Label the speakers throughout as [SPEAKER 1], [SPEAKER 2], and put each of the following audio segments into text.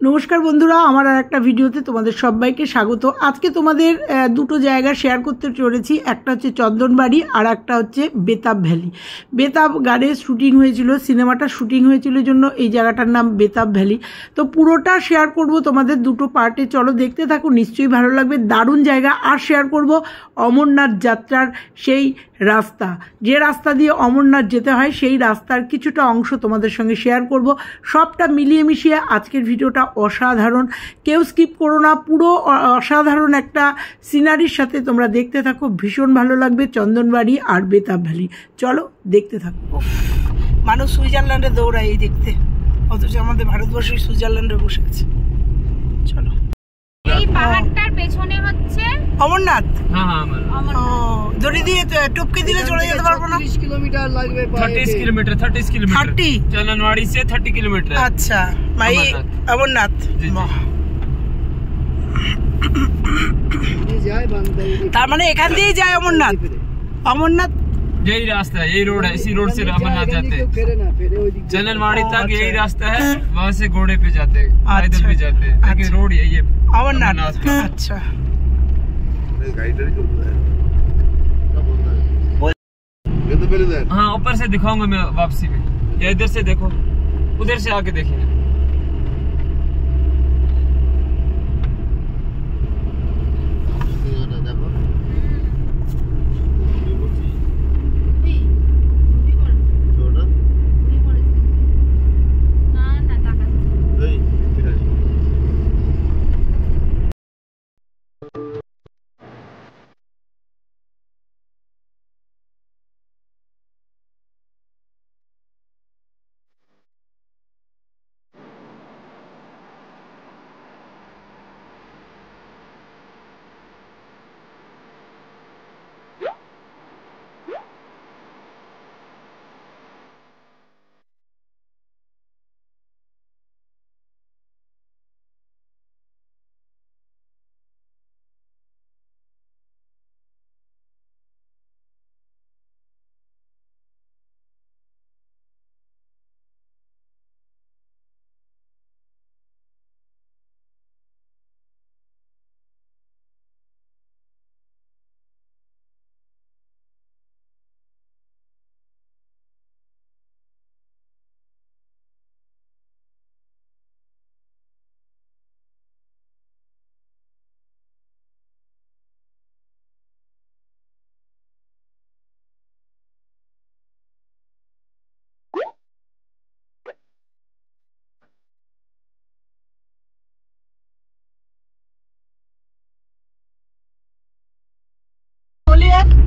[SPEAKER 1] नमस्कार बंधुरा आमार आर एकटा भिडियोते तोमादेर सबाइके स्वागत। आज के तोमादेर दुटो जायगा शेयर करते चलेछि, एकटा हच्छे चंदनबाड़ी और एकटा हच्छे बेताब भ्याली। बेताब गाने शुटिंग हयेछिलो, सिनेमाटा शुटिंग हयेछिलो जन्य एई जायगाटार नाम बेताब भ्याली। तो पुरोटा शेयर करब तोमादेर दुटो पार्टे, चलो देखते थाको, निश्चयई भालो लागबे। दारुण जायगा। और शेयर करब अमरनाथ यात्रार सेई रास्ता, जे रास्ता दिए अमरनाथ जेते हय सेई रास्तार किछुटा अंश तोमादेर संगे शेयर करब। सबटा मिलिए मिशिए आजकेर भिडियोटा असाधारण, केउ स्किप करो ना, पुरो असाधारण एकटा सिनारिर साथे तोमरा देखते थाको, भीषण भालो लागबे चंदनबाड़ी और बेताब भ्याली। चलो देखते थाको। मानुष सुइजारलैंडे दौड़ाय এই দেখতে, অথচ আমাদের ভারতবর্ষে সুইজারল্যান্ডে বসে আছে। চলো,
[SPEAKER 2] এই পাহাড়টার পেছনে হচ্ছে
[SPEAKER 1] অমরনাথ।
[SPEAKER 2] হ্যাঁ অমরনাথ।
[SPEAKER 1] দড়ি দিয়ে টপকে দিলে চলে যেতে পারবো না।
[SPEAKER 3] 30 কিলোমিটার লাগবে।
[SPEAKER 2] 30 কিলোমিটার 30 কিলোমিটার
[SPEAKER 1] 30
[SPEAKER 2] চন্দনবাড়ি से 30 किलोमीटर।
[SPEAKER 1] अच्छा भाई अमरनाथ तार माने एखान दिए जाए अमरनाथ। अमरनाथ
[SPEAKER 2] यही रास्ता है, यही रोड है, इसी रोड से अमरनाथ जाते हैं। चंदनबाड़ी तक यही रास्ता है, वहाँ से घोड़े पे जाते हैं, पैदल भी जाते हैं, लेकिन रोड यही है
[SPEAKER 1] अमरनाथ का। अच्छा
[SPEAKER 2] हाँ, ऊपर से दिखाऊंगा मैं वापसी में, या इधर से देखो, उधर से आके देखेंगे।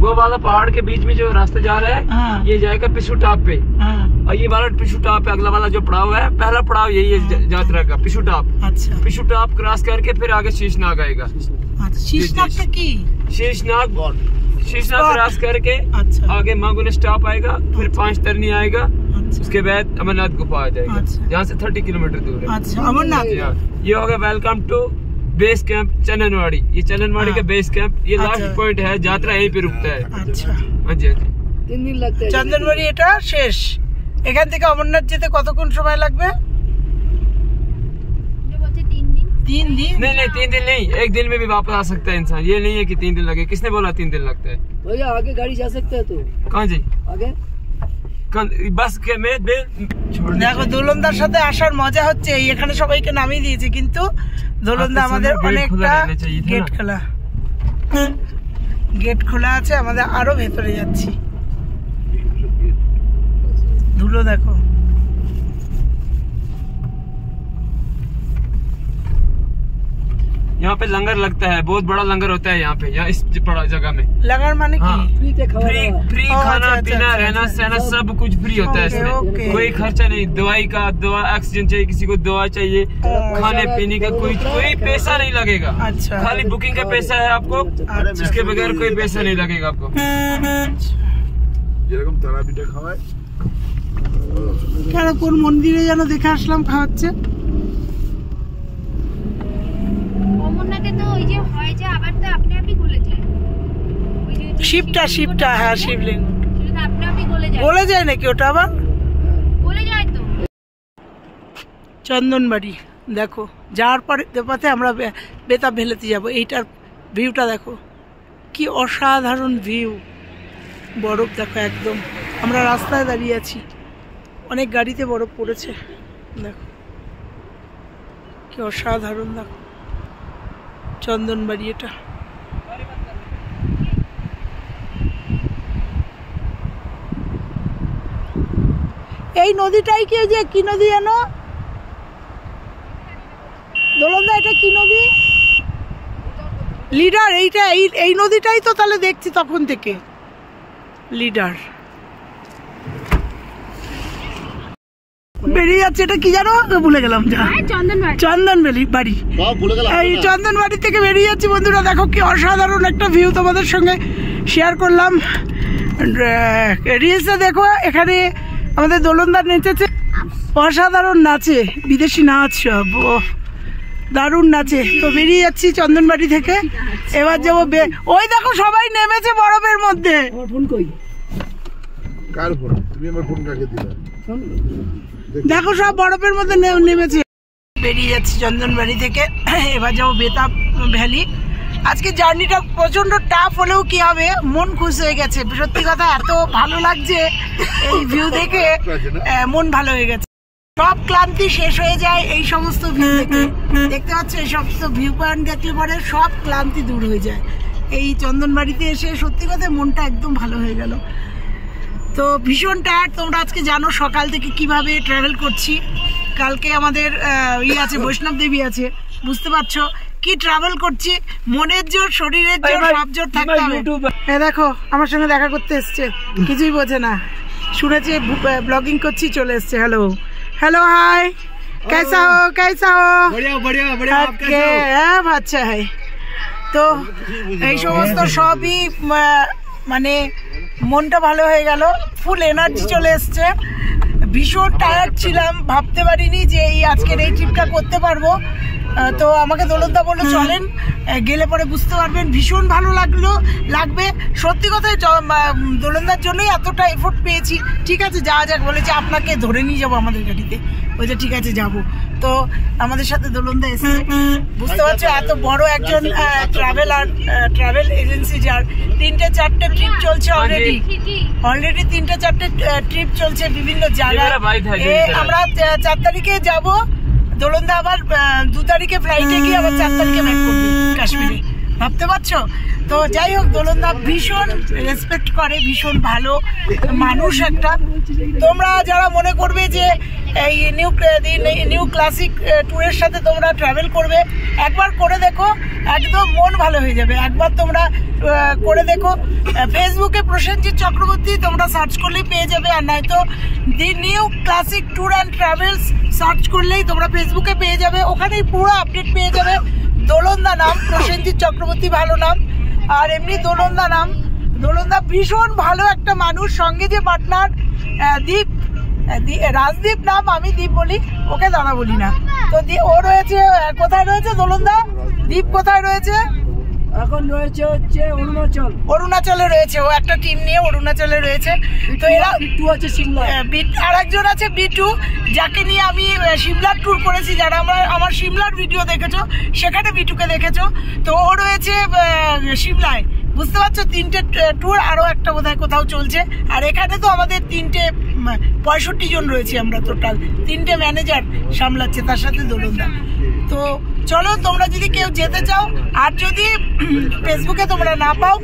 [SPEAKER 2] वो वाला पहाड़ के बीच में जो रास्ता जा रहा है,
[SPEAKER 1] हाँ।
[SPEAKER 2] ये जाएगा पिछू टाप पे,
[SPEAKER 1] हाँ।
[SPEAKER 2] और ये वाला पिछू टाप पे अगला वाला जो पड़ाव है, पहला पड़ाव यही है यात्रा का, पिछू टाप।
[SPEAKER 1] अच्छा,
[SPEAKER 2] पिछू टाप क्रॉस करके फिर आगे शीशनाग आएगा।
[SPEAKER 1] शीशनाग का की
[SPEAKER 2] शीशनाग क्रॉस करके
[SPEAKER 1] अच्छा।
[SPEAKER 2] आगे मांगुने स्टॉप आएगा, फिर 5 तरनी आएगा,
[SPEAKER 1] अच्छा।
[SPEAKER 2] उसके बाद अमरनाथ गुफा आ जाएगा,
[SPEAKER 1] अच्छा।
[SPEAKER 2] यहाँ से 30 किलोमीटर दूर है।
[SPEAKER 1] अच्छा, अमरनाथ।
[SPEAKER 2] ये होगा welcome to base camp Chandanwari. ये चंदनबाड़ी का बेस कैंप, ये लास्ट पॉइंट है, यात्रा यहीं पे रुकता है।
[SPEAKER 1] अच्छा,
[SPEAKER 2] हाँ जी,
[SPEAKER 3] 3 दिन लगते हैं
[SPEAKER 1] চন্দনবাড়ি এটা শেষ। এখান থেকে অমরনাথ যেতে কতক্ষণ সময় লাগবে? 3 दिन।
[SPEAKER 2] नहीं 3 दिन नहीं, 1 दिन में भी वापस आ सकता है इंसान। ये नहीं है कि 3 दिन लगे, किसने बोला 3 दिन लगता है?
[SPEAKER 3] भैया आगे गाड़ी जा सकते है तो
[SPEAKER 2] कहाँ जी
[SPEAKER 3] आगे
[SPEAKER 2] বাস কে মে
[SPEAKER 1] দেখো দোলনদার সাথে আসার মজা হচ্ছে, এখানে সবাইকে নামিয়ে দিয়েছে, কিন্তু দোলনদা আমাদের অনেকটা গেট খোলা আছে, আমাদের আরো ভেতরে যাচ্ছি। ধুলো দেখো।
[SPEAKER 2] यहाँ पे लंगर लगता है, बहुत बड़ा लंगर होता है यहाँ पे, यहाँ इस बड़ा जगह में।
[SPEAKER 1] लंगर माने
[SPEAKER 2] हाँ। फ्री
[SPEAKER 1] ओ,
[SPEAKER 2] खाना
[SPEAKER 1] अच्छा,
[SPEAKER 2] पीना
[SPEAKER 1] अच्छा,
[SPEAKER 2] रहना
[SPEAKER 1] अच्छा,
[SPEAKER 2] सहना
[SPEAKER 1] अच्छा।
[SPEAKER 2] सब कुछ फ्री होता है इसमें।
[SPEAKER 1] ओके।
[SPEAKER 2] कोई खर्चा नहीं, दवाई का ऑक्सीजन चाहिए, किसी को दवा चाहिए, खाने पीने का कोई पैसा नहीं लगेगा।
[SPEAKER 1] अच्छा।
[SPEAKER 2] खाली बुकिंग का पैसा है आपको, उसके बगैर कोई पैसा नहीं लगेगा आपको।
[SPEAKER 4] যেরকম তারা পিঠা খাওয়ায়,
[SPEAKER 1] কেন কোন মন্দিরে যেন দেখে আসলাম খাওয়াচ্ছে।
[SPEAKER 5] অমরনাথে তো ওই যে হয় যে আবার তো আপনি আপনি গলে যায়, ওই যে
[SPEAKER 1] শিবটা হ্যাঁ শিবলিঙ্গ
[SPEAKER 5] সেটা আপনি আপনি
[SPEAKER 1] গলে যায় নাকি ওটা আবার?
[SPEAKER 5] গলে যায় তো।
[SPEAKER 1] চন্দনবাড়ি দেখো যাওয়ার পথে আমরা বেতাব ভ্যালিতে যাব। এইটার ভিউটা দেখো, কি অসাধারণ ভিউ। বরফ দেখো একদম, আমরা রাস্তায় দাঁড়িয়ে আছি, অনেক গাড়িতে বরফ পড়েছে। দেখো কি অসাধারণ, দেখো চন্দনবাড়ি এটা। এই নদীটাই কি, যে কি নদী জানো দোলনদা, এটা কি নদী? লিডার। এইটা এই নদীটাই তো তাহলে দেখছি তখন থেকে, লিডার। বেরিয়ে যাচ্ছে, এটা কি জানো ভুলে গেলাম, চন্দনবাড়ি বাড়ি। এই চন্দনবাড়ি থেকে বেরিয়ে যাচ্ছি বন্ধুরা। দেখো কি অসাধারণ একটা ভিউ তোমাদের সঙ্গে শেয়ার করলাম। রিলসে দেখো এখানে আমাদের দোলনদার নেচেছে, অসাধারণ নাচে, বিদেশি নাচ সব, দারুণ নাচে। তো বেরিয়ে যাচ্ছি চন্দনবাড়ি থেকে, এবার যাবো ওই দেখো সবাই নেমেছে বরফের মধ্যে। দেখো সব বরফের মধ্যে নেমেছে। বেরিয়ে যাচ্ছি চন্দনবাড়ি থেকে, এবার যাবো বেতাব ভ্যালি। আজকে জার্নিটা প্রচন্ড টাফ হলেও কি হবে, মন খুশ হয়ে গেছে। সত্যি কথা, এত ভালো লাগছে এই ভিউ দেখে, মন ভালো হয়ে গেছে। সব ক্লান্তি শেষ হয়ে যায় এই সমস্ত ভিউ দেখে। দেখতে পাচ্ছ এই সমস্ত ভিউ পয়েন্ট দেখলে পরে সব ক্লান্তি দূর হয়ে যায়। এই চন্দনবাড়িতে এসে সত্যি কথা মনটা একদম ভালো হয়ে গেল। তো ভীষণ টায়ার্ড, তোমরা আজকে জানো সকাল থেকে কিভাবে ট্রাভেল করছি। কালকে আমাদের আছে বৈষ্ণব দেবী আছে, বুঝতে পারছো কি ট্রাভেল করছি। মনের জোর, শরীরের জোর, সব জোর থাকতে হবে। দেখো আমার সঙ্গে দেখা করতে এসছে, কিছুই বোঝে না, শুনেছে ব্লগিং করছি, চলে এসছে। হ্যালো हेलो हाय, कैसा हो? बढ़िया बढ़िया बढ़िया, आप कैसे हो? अच्छा है। তো এই সমস্ত সবই মানে মনটা ভালো হয়ে গেল, ফুল এনার্জি চলে এসছে। ভীষণ টায়ার্ড ছিলাম, ভাবতে পারিনি যে এই আজকের এই ট্রিপটা করতে পারবো। তো আমাকে দোলনদা বললো চলেন, গেলে পরে বুঝতে পারবেন, ভীষণ ভালো লাগবে। সত্যি কথাই দোলনদার জন্যই এতটা এফোর্ট পেয়েছি। ঠিক আছে যাওয়া যাক, বলেছে আপনাকে ধরে নিয়ে যাবো আমাদের গাড়িতে। বলছে ঠিক আছে যাবো। তো আমাদের সাথে দোলনদা এসেছে, বুঝতে পারছো এত বড় একজন ট্রাভেল এজেন্সি, যার 3-4টে ট্রিপ চলছে অলরেডি 3-4টে ট্রিপ চলছে বিভিন্ন জায়গায়। আমরা 4 তারিখে যাবো, দোলনদা আবার 2 তারিখে ফ্লাইটে গিয়ে আবার 4 তারিখে ব্যাক করবে কাশ্মীরে, ভাবতে পারছো। তো যাই হোক, দোলনদা ভীষণ রেসপেক্ট করে, ভীষণ ভালো মানুষ একটা। তোমরা যারা মনে করবে যে এই নিউ ক্লাসিক ট্যুরের সাথে তোমরা ট্রাভেল করবে, একবার করে দেখো, একদম মন ভালো হয়ে যাবে। একবার তোমরা করে দেখো, ফেসবুকে প্রসেনজিৎ চক্রবর্তী তোমরা সার্চ করলেই পেয়ে যাবে, আর নয়তো দি new classic tour and travels search করলেই তোমরা ফেসবুকে পেয়ে যাবে, ওখানেই পুরো আপডেট পেয়ে যাবে। দোলনদা নাম, প্রসেনজিৎ চক্রবর্তী ভালো নাম, আর এমনি দোলনদা নাম। দোলনদা ভীষণ ভালো একটা মানুষ। সঙ্গে যে পার্টনার দীপ, রাজদীপ নাম, আমি দীপ বলি, ওকে দাদা বলি না। তো ও রয়েছে, কোথায় রয়েছে দোলনদা? দীপ কোথায় রয়েছে
[SPEAKER 3] এখন? রয়েছে হচ্ছে
[SPEAKER 1] অরুণাচলে রয়েছে, ও একটা টিম নিয়ে অরুণাচলে রয়েছে। তো এরা
[SPEAKER 3] বিট্টু আছে সিমলা,
[SPEAKER 1] আর একজন আছে বিট্টু, যাকে নিয়ে আমি সিমলার ট্যুর করেছি। যারা আমার সিমলার ভিডিও দেখেছো সেখানে বিট্টুকে দেখেছো। তো ও রয়েছে সিমলায়, বুঝতে পারছো। 3টে ট্যুর, আরো একটা বোধহয় কোথাও চলছে। আর এখানে তো আমাদের 65 জন রয়েছে আমরা টোটাল, 3টে ম্যানেজার সামলাচ্ছে, তার সাথে দোলনদা। তো চলো, তোমরা যদি কেউ যেতে চাও, আর যদি ফেসবুকে তোমরা না পাও,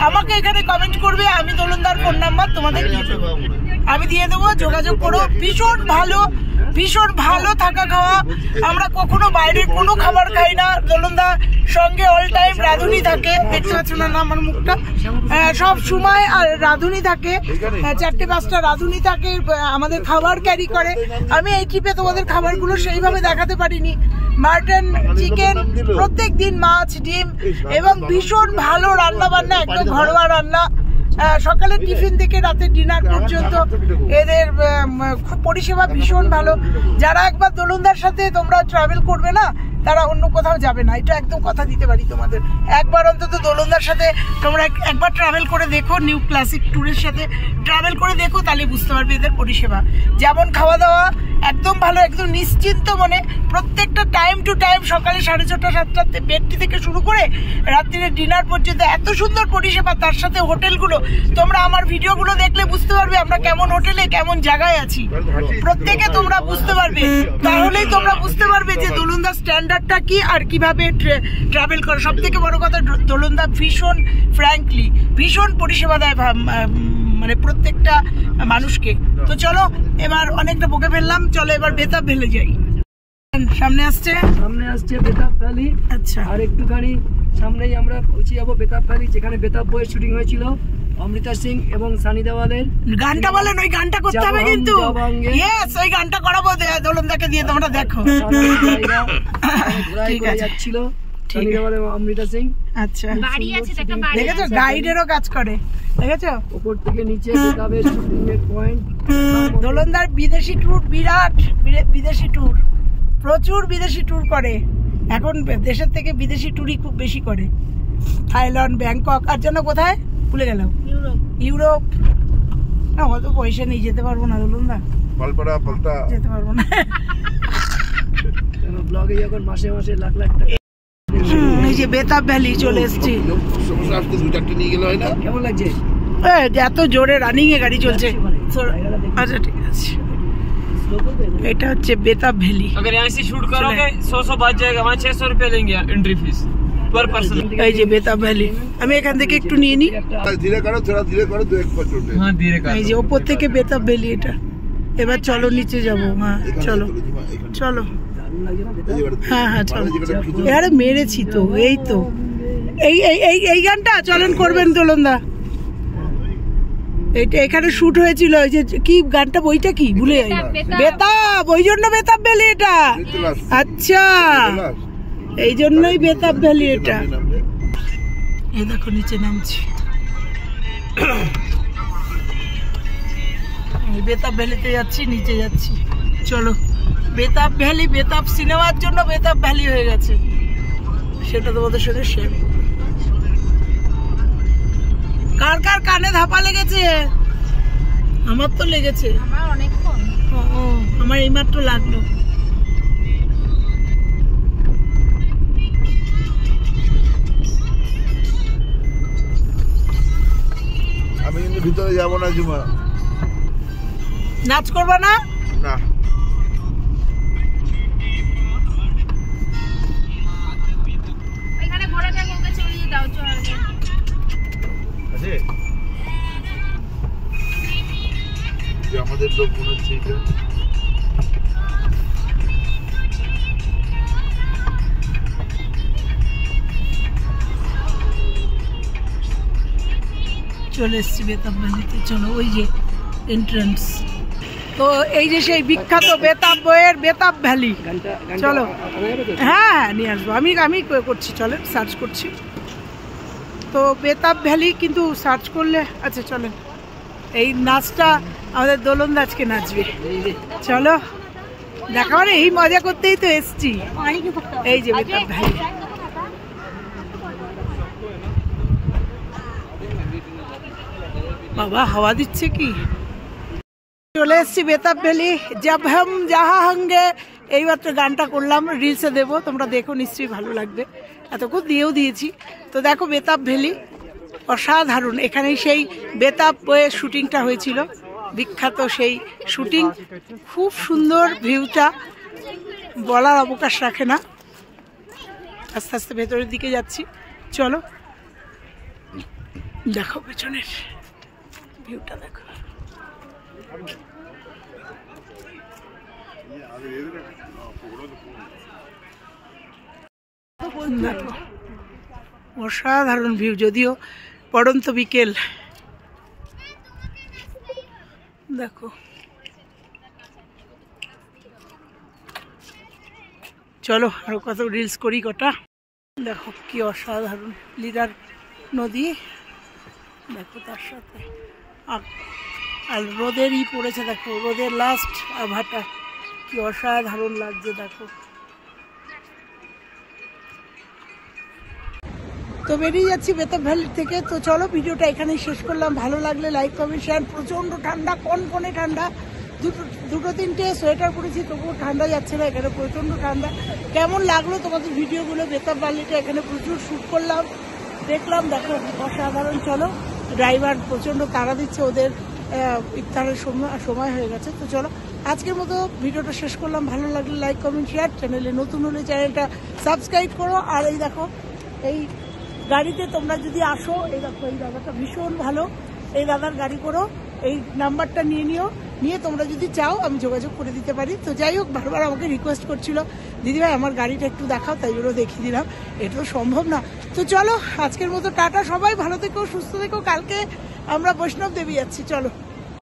[SPEAKER 1] আমাকে এখানে কমেন্ট করবে, আমি দোলনদার ফোন নাম্বার তোমাদের আমি দিয়ে দেবো, যোগাযোগ করো। ভীষণ ভালো থাকা খাওয়া, আমরা কখনো বাইরের কোনো খাবার খাই না। দোলনদা সঙ্গে অল টাইম রাঁধুনি থাকে, দেখতে পাচ্ছ না আমার মুখটা, সব সময় আর রাঁধুনি থাকে, 4-5টা রাঁধুনি থাকে, আমাদের খাবার ক্যারি করে। আমি এই ট্রিপে তোমাদের খাবারগুলো সেইভাবে দেখাতে পারিনি। মাটন, চিকেন, প্রত্যেক দিন মাছ, ডিম, এবং ভীষণ ভালো রান্না বান্না, একদম ঘরোয়া রান্না। সকালের টিফিন থেকে রাতের ডিনার পর্যন্ত এদের পরিষেবা ভীষণ ভালো। যারা একবার দোলনদার সাথে তোমরা ট্রাভেল করবে না, তারা অন্য কোথাও যাবে না, এটা একদম কথা দিতে পারি তোমাদের। একবার অন্তত দোলনদার সাথে তোমরা একবার ট্রাভেল করে দেখো, নিউ ক্লাসিক ট্যুরের সাথে ট্রাভেল করে দেখো, তাহলে বুঝতে পারবে এদের পরিষেবা। যেমন খাওয়া দাওয়া একদম ভালো, একদম নিশ্চিন্ত মনে প্রত্যেকটা টাইম টু টাইম, সকালে 6:30 7টাতে বেডটি থেকে শুরু করে রাত্রিরে ডিনার পর্যন্ত এত সুন্দর পরিষেবা। তার সাথে হোটেলগুলো, তোমরা আমার ভিডিওগুলো দেখলে বুঝতে পারবে আমরা কেমন হোটেলে কেমন জায়গায় আছি, প্রত্যেকে তোমরা বুঝতে পারবে। তাহলেই তোমরা বুঝতে পারবে যে দোলনদার স্ট্যান্ডার্ডটা কি আর কিভাবে ট্রাভেল করে। সব থেকে বড় কথা, দোলনদা ভীষণ ফ্র্যাঙ্কলি ভীষণ পরিষেবা দেয় মানে প্রত্যেকটা মানুষকে। তো চলো, এবার অনেকটা বকে ফেললাম, চলো এবার বেতাব ভ্যালি যাই। সামনে আসছে
[SPEAKER 3] বেতাব ভ্যালি।
[SPEAKER 1] আচ্ছা,
[SPEAKER 3] আর একটুখানি সামনেই আমরা পৌঁছে যাবো বেতাব ভ্যালি, যেখানে বেতাব বইয়ের শুটিং হয়েছিল অমৃতা সিং এবং সানি দেওয়ালের।
[SPEAKER 1] গানটা বলেন, ওই গানটা করতে হবে কিন্তু। ইয়েস, ওই গানটা করাবো দোলনদাকে দিয়ে, তোমরা দেখো।
[SPEAKER 3] যাচ্ছিল সানি দেওয়াল এবং অমৃতা সিং।
[SPEAKER 1] আচ্ছা,
[SPEAKER 5] বাড়ি আছে, একটা বাড়ি
[SPEAKER 1] দেখেছো, গাইডেরও কাজ করে, দেখেছো
[SPEAKER 3] উপর থেকে নিচে বেতাবের শুটিং এর পয়েন্ট।
[SPEAKER 1] দোলনদার বিদেশি ট্যুর, বিরাট বিদেশি ট্যুর, প্রচুর বিদেশি ট্যুর করে এখন। দেশের থেকে বিদেশি ট্যুরই খুব বেশি করে। থাইল্যান্ড, ব্যাংকক, আর যেন কোথায় ভুলে গেলাম, ইউরোপ। না, অত পয়সা নিয়ে যেতে পারবো না দোলনদা, যেতে পারবো না।
[SPEAKER 3] ব্লগে যখন মাসে মাসে লাখ লাখ টাকা।
[SPEAKER 1] এই যে বেতাব ভ্যালি চলে এসছি।
[SPEAKER 3] কেমন লাগছে?
[SPEAKER 1] এত জোরে রানিং এ গাড়ি চলছে। আচ্ছা, ঠিক আছে, এটা হচ্ছে বেতাব ভ্যালি।
[SPEAKER 2] अगर यहाँ से शूट करोगे 100 बात जाएगा, वहाँ 600 रुपए लेंगे एंट्री फीस पर पर्सन।
[SPEAKER 1] এই যে বেতাব ভ্যালি, আমি এখান থেকে একটু নিয়ে নিই।
[SPEAKER 4] ধীরে করো, থোড়া ধীরে করো, 2 1 চলবে।
[SPEAKER 2] हाँ धीरे कर।
[SPEAKER 1] এই যে ওপর থেকে বেতাব ভ্যালি এটা। এবার চলো নিচে যাবো। হ্যাঁ চলো চলো, হ্যাঁ হ্যাঁ চলো। আরে মেরেছি তো, এই তো এই এই এই এই গানটা চলন করবেন দোলনদা। এইটা এখানে শুট হয়েছিল, ওই যে কি গানটা, বইটা কি ভুলে যাই, বেতাব, ওই জন্য বেতাব ভ্যালি এটা। আচ্ছা, এই জন্যই বেতাব ভ্যালি এটা। এই দেখো নিচে নামছি, বেতাব ভ্যালিতে যাচ্ছি, নিচে যাচ্ছি। চলো, বেতাব ভ্যালি, বেতাব সিনেমার জন্য বেতাব ভ্যালি হয়ে গেছে, সেটা তোমাদের সাথে শেয়ার করব। কার কার কানে ধাপা লেগেছে? আমার তো লেগেছে,
[SPEAKER 5] আমার অনেকক্ষণ।
[SPEAKER 1] আমার এইমাত্র লাগলো।
[SPEAKER 4] আমি কিন্তু ভিতরে যাবো না জুমা।
[SPEAKER 1] নাচ করবা না?
[SPEAKER 4] না,
[SPEAKER 5] এখানে ঘোড়াটা নৌকা চলিয়ে দাও, চলে
[SPEAKER 4] যে আমাদের লোক মনে হচ্ছে এটা।
[SPEAKER 1] চলে এসছি বেতাব ভ্যালিতে। চলো, ওই যে এন্ট্রান্স। তো এই যে সেই বিখ্যাত বেতাব বইয়ের বেতাব ভ্যালি। চলো, হ্যাঁ হ্যাঁ নিয়ে আসবো, আমি করছি, চলেন সার্চ করছি। তো বেতাব ভ্যালি কিন্তু সার্চ করলে, আচ্ছা চলেন, এই নাচটা আমাদের দোলনদা আজকে নাচবে। চলো দেখা, মানে এই মজা করতেই তো এসছি। এই যে বেতাব ভ্যালি, বাবা হাওয়া দিচ্ছে কি। চলে এসছি বেতাব ভ্যালি, জব হাম যাহা হঙ্গে। এইমাত্র গানটা করলাম, রিলসে দেবো, তোমরা দেখো, নিশ্চয়ই ভালো লাগবে। এতক্ষণ দিয়েও দিয়েছি। তো দেখো বেতাব ভ্যালি অসাধারণ, এখানেই সেই বেতাব বইয়ের শুটিংটা হয়েছিল, বিখ্যাত সেই শুটিং। খুব সুন্দর ভিউটা, বলার অবকাশ রাখে না। আস্তে আস্তে ভেতরের দিকে যাচ্ছি, চলো দেখো পেছনের ভিউটা, দেখো দেখো অসাধারণ ভিউ, যদিও পড়ন্ত বিকেল। দেখো চলো আরো কত রিলস করি কটা। দেখো কি অসাধারণ লিডার নদী, দেখো তার সাথে আর রোদেরই পড়েছে, দেখো রোদের লাস্ট আভাটা কি অসাধারণ লাগছে। দেখো তো বেরিয়ে যাচ্ছি বেতাব ভ্যালি থেকে। তো চলো ভিডিওটা এখানেই শেষ করলাম। ভালো লাগলে লাইক কমেন্ট শেয়ার। প্রচণ্ড ঠান্ডা, কনকনে ঠান্ডা, দুটো তিনটে সোয়েটার পরেছি তবুও ঠান্ডা যাচ্ছে না, এখানে প্রচণ্ড ঠান্ডা। কেমন লাগলো তোমাদের ভিডিওগুলো? বেতাব ভ্যালিটা এখানে প্রচুর শ্যুট করলাম, দেখলাম, দেখো অসাধারণ। চলো, ড্রাইভার প্রচণ্ড তাড়া দিচ্ছে, ওদের ইফতারের সময় হয়ে গেছে। তো চলো আজকের মতো ভিডিওটা শেষ করলাম। ভালো লাগলে লাইক কমেন্ট শেয়ার, চ্যানেলে নতুন হলে চ্যানেলটা সাবস্ক্রাইব করো। আর এই দেখো এই গাড়িতে তোমরা যদি আসো, এই দেখো এই দাদাটা ভীষণ ভালো, এই দাদার গাড়ি করো, এই নাম্বারটা নিয়ে তোমরা যদি চাও আমি যোগাযোগ করে দিতে পারি। তো যাই হোক, বারবার আমাকে রিকোয়েস্ট করছিল দিদিভাই আমার গাড়িটা একটু দেখাও, তাই জন্য দেখিয়ে দিলাম। এটা তো সম্ভব না। তো চলো আজকের মতো টাটা, সবাই ভালো থেকো, সুস্থ থেকো। কালকে আমরা বৈষ্ণব দেবী যাচ্ছি, চলো।